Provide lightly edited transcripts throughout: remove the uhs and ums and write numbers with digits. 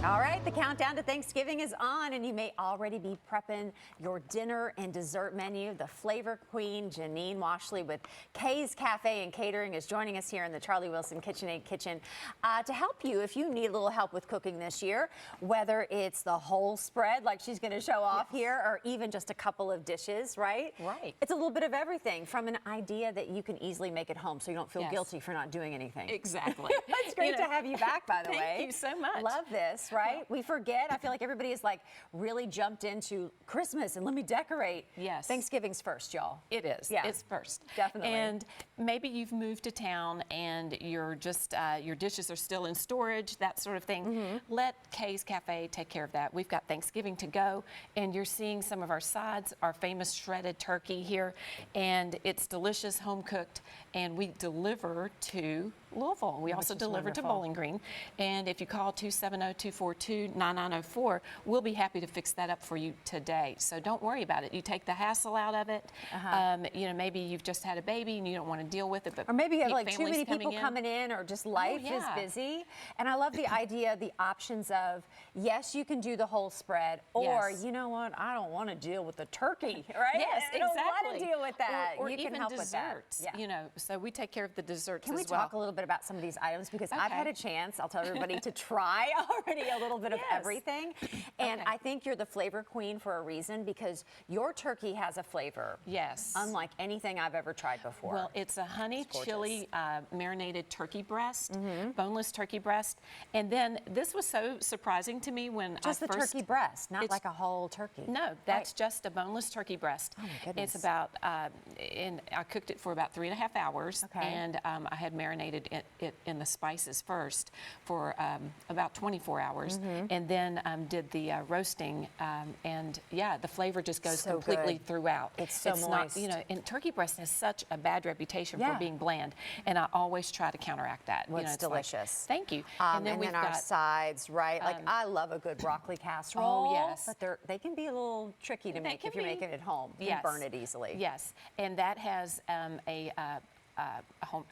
All right, the countdown to Thanksgiving is on, and you may already be prepping your dinner and dessert menu. The flavor queen, Janine Washley with Kay's Cafe and Catering, is joining us here in the Charlie Wilson KitchenAid kitchen to help you if you need a little help with cooking this year, whether it's the whole spread like she's going to show off here, or even just a couple of dishes, right? Right. It's a little bit of everything, from an idea that you can easily make at home so you don't feel guilty for not doing anything. Exactly. It's great to have you back, by the way. Thank you so much. Love this. Right? We forget. I feel like everybody is like really jumped into Christmas and let me decorate. Yes. Thanksgiving's first, y'all. It is. Yeah. It's first. Definitely. And maybe you've moved to town and you're just, your dishes are still in storage, that sort of thing. Let Kay's Cafe take care of that. We've got Thanksgiving to go, and you're seeing some of our sides, our famous shredded turkey here, and it's delicious, home cooked, and we deliver to Louisville. We also deliver to Bowling Green. And if you call 270-242-9904, we'll be happy to fix that up for you today. So don't worry about it. You take the hassle out of it. You know, maybe you've just had a baby and you don't want to deal with it. But or maybe you have like too many people coming in, or just life is busy. And I love the idea, the options of, yes, you can do the whole spread, or you know what, I don't want to deal with the turkey, right? Yes, I don't want to deal with that. Or you even can help desserts, with that. you know, so we take care of the desserts as well. Can we talk a little bit about some of these items? Because I've had a chance, I'll tell everybody, to try already a little bit of everything. And I think you're the flavor queen for a reason, because your turkey has a flavor. Yes. Unlike anything I've ever tried before. Well, it's a honey chili marinated turkey breast, boneless turkey breast. And then this was so surprising to me when just I the first... turkey breast, not like a whole turkey. No, that's just a boneless turkey breast. Oh my goodness. It's about, I cooked it for about 3.5 hours. And I had marinated it in the spices first for about 24 hours, and then did the roasting, and yeah, the flavor just goes completely throughout. It's so moist. Not, you know, and turkey breast has such a bad reputation for being bland, and I always try to counteract that. Well, you know, it's delicious. Like, thank you. And then we've got our sides, right? Like I love a good broccoli casserole. Oh yes, but they can be a little tricky to make if you're making it at home. You can burn it easily. Yes, and that has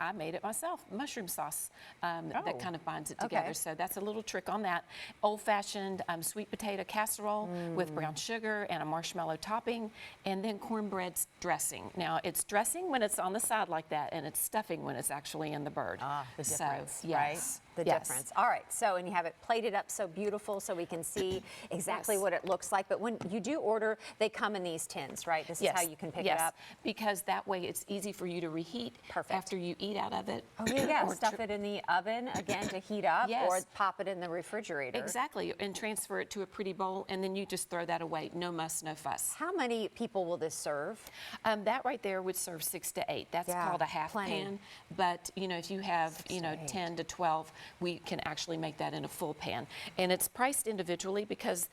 I made it myself, mushroom sauce that kind of binds it together. So that's a little trick on that. Old-fashioned sweet potato casserole with brown sugar and a marshmallow topping, and then cornbread dressing. Now, it's dressing when it's on the side like that, and it's stuffing when it's actually in the bird. The difference, right? The difference. All right, so, and you have it plated up so beautiful so we can see exactly what it looks like. But when you do order, they come in these tins, right? This is how you can pick it up. Because that way it's easy for you to reheat after you eat out of it. Oh, yeah, stuff it in the oven, again, to heat up, or pop it in the refrigerator. Exactly, and transfer it to a pretty bowl, and then you just throw that away. No muss, no fuss. How many people will this serve? That right there would serve 6 to 8. That's called a half pan. But, you know, if you have, 10 to 12, we can actually make that in a full pan. And it's priced individually because,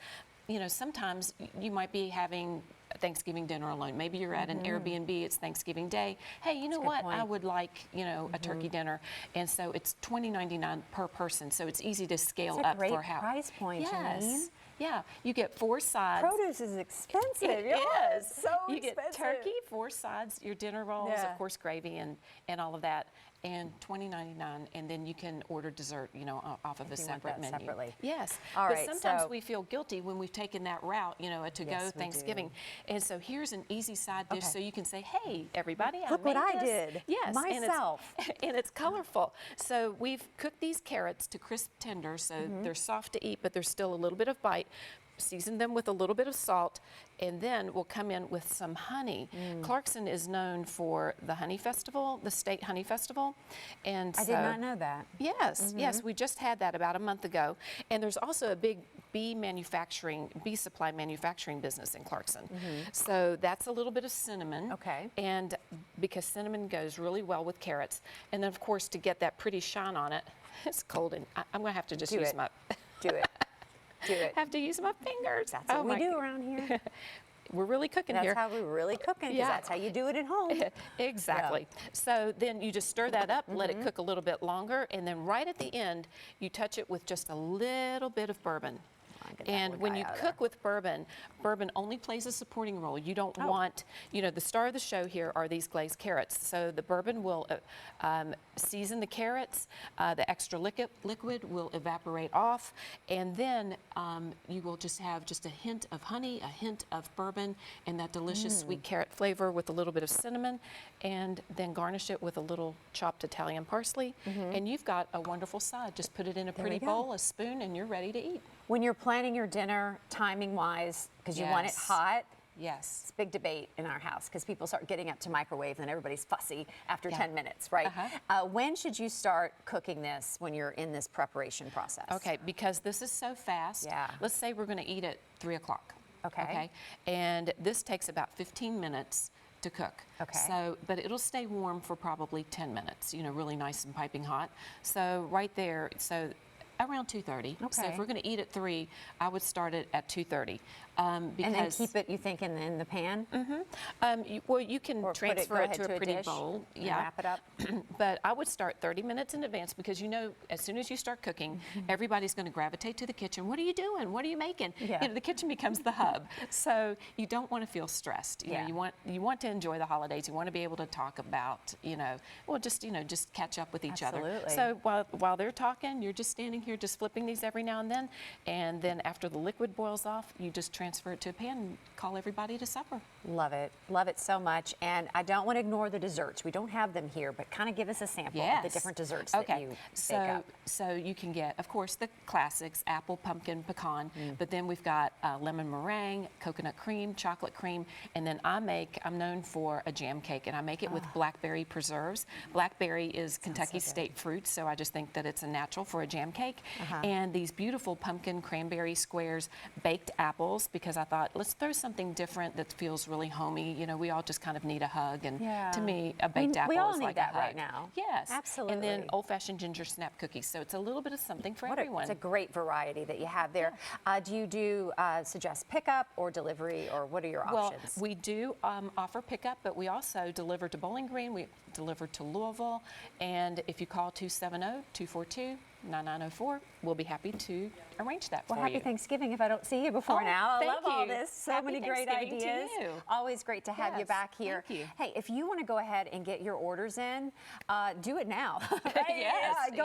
you know, sometimes you might be having Thanksgiving dinner alone. Maybe you're at an Airbnb, it's Thanksgiving Day. Hey, you know what? I would like, a turkey dinner. And so it's $20.99 per person. So it's easy to scale up for how. Price point, Janine. Yeah, you get 4 sides. Produce is expensive. It is. So you expensive. Get turkey, 4 sides, your dinner rolls, of course, gravy and all of that, and $20.99, and then you can order dessert, off of a separate menu. Separately. Yes. All but right, sometimes we feel guilty when we've taken that route, a to-go Thanksgiving. And so here's an easy side dish, so you can say, "Hey, everybody, look what I did." Yes, myself. And it's colorful. So we've cooked these carrots to crisp tender, so they're soft to eat, but there's still a little bit of bite. Season them with a little bit of salt, and then we'll come in with some honey. Clarkson is known for the Honey Festival, the State Honey Festival. And I did not know that. Yes, yes, we just had that about a month ago. And there's also a big bee supply manufacturing business in Clarkson. So that's a little bit of cinnamon. Okay. And because cinnamon goes really well with carrots. And then, of course, to get that pretty shine on it, it's cold, and I'm going to have to just use my... Do it. Do it. Have to use my fingers. That's what we do around here. We're really cooking here. That's how we're really cooking, because that's how you do it at home. Exactly. So then you just stir that up, let it cook a little bit longer, and then right at the end, you touch it with just a little bit of bourbon. And when you cook with bourbon, bourbon only plays a supporting role. You don't want, the star of the show here are these glazed carrots. So the bourbon will season the carrots, the extra liquid will evaporate off, and then you will just have just a hint of honey, a hint of bourbon, and that delicious sweet carrot flavor with a little bit of cinnamon, and then garnish it with a little chopped Italian parsley, and you've got a wonderful side. Just put it in a pretty bowl, a spoon, and you're ready to eat. When you're planning your dinner, timing-wise, because you want it hot, yes, it's a big debate in our house because people start getting up to microwave and everybody's fussy after 10 minutes, right? When should you start cooking this when you're in this preparation process? Okay, because this is so fast. Let's say we're going to eat at 3 o'clock. Okay. And this takes about 15 minutes to cook. So, but it'll stay warm for probably 10 minutes, really nice and piping hot. So right there, so around 2:30. So if we're going to eat at 3, I would start it at 2:30. And then keep it, you think, in the pan? Well, you can transfer it to a pretty bowl. Wrap it up. But I would start 30 minutes in advance because as soon as you start cooking, everybody's going to gravitate to the kitchen. What are you doing? What are you making? The kitchen becomes the hub. So you don't want to feel stressed. You want to enjoy the holidays. You want to be able to talk about, just catch up with each other. So while they're talking, you're just standing here, just flipping these every now and then after the liquid boils off, you just transfer it to a pan and call everybody to supper. Love it so much. And I don't want to ignore the desserts. We don't have them here, but kind of give us a sample of the different desserts that you bake up. So you can get, of course, the classics, apple, pumpkin, pecan, but then we've got lemon meringue, coconut cream, chocolate cream, and then I'm known for a jam cake, and I make it with blackberry preserves. Blackberry is Kentucky state fruit, so I just think that it's a natural for a jam cake. And these beautiful pumpkin cranberry squares, baked apples, because I thought, let's throw something different that feels really homey. We all just kind of need a hug, and to me, a baked apple is like a hug. We all need that right now. Yes. Absolutely. And then old-fashioned ginger snap cookies. So it's a little bit of something for everyone. It's a great variety that you have there. Do you suggest pickup or delivery, or what are your options? Well, we do offer pickup, but we also deliver to Bowling Green. We deliver to Louisville. And if you call 270-242-9904, we'll be happy to arrange that for you. Well, happy Thanksgiving if I don't see you before now. I love all this. So many great ideas. To you. Always great to have you back here. Thank you. Hey, if you want to go ahead and get your orders in, do it now. Go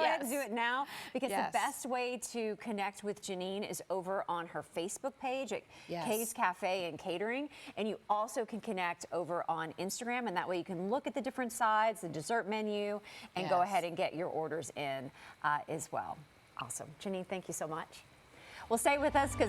ahead and do it now, because the best way to connect with Janine is over on her Facebook page at Kay's Cafe and Catering. And you also can connect over on Instagram, and that way you can look at the different sides, the dessert menu, and go ahead and get your orders in as well. Awesome. Janine, thank you so much. Well, stay with us because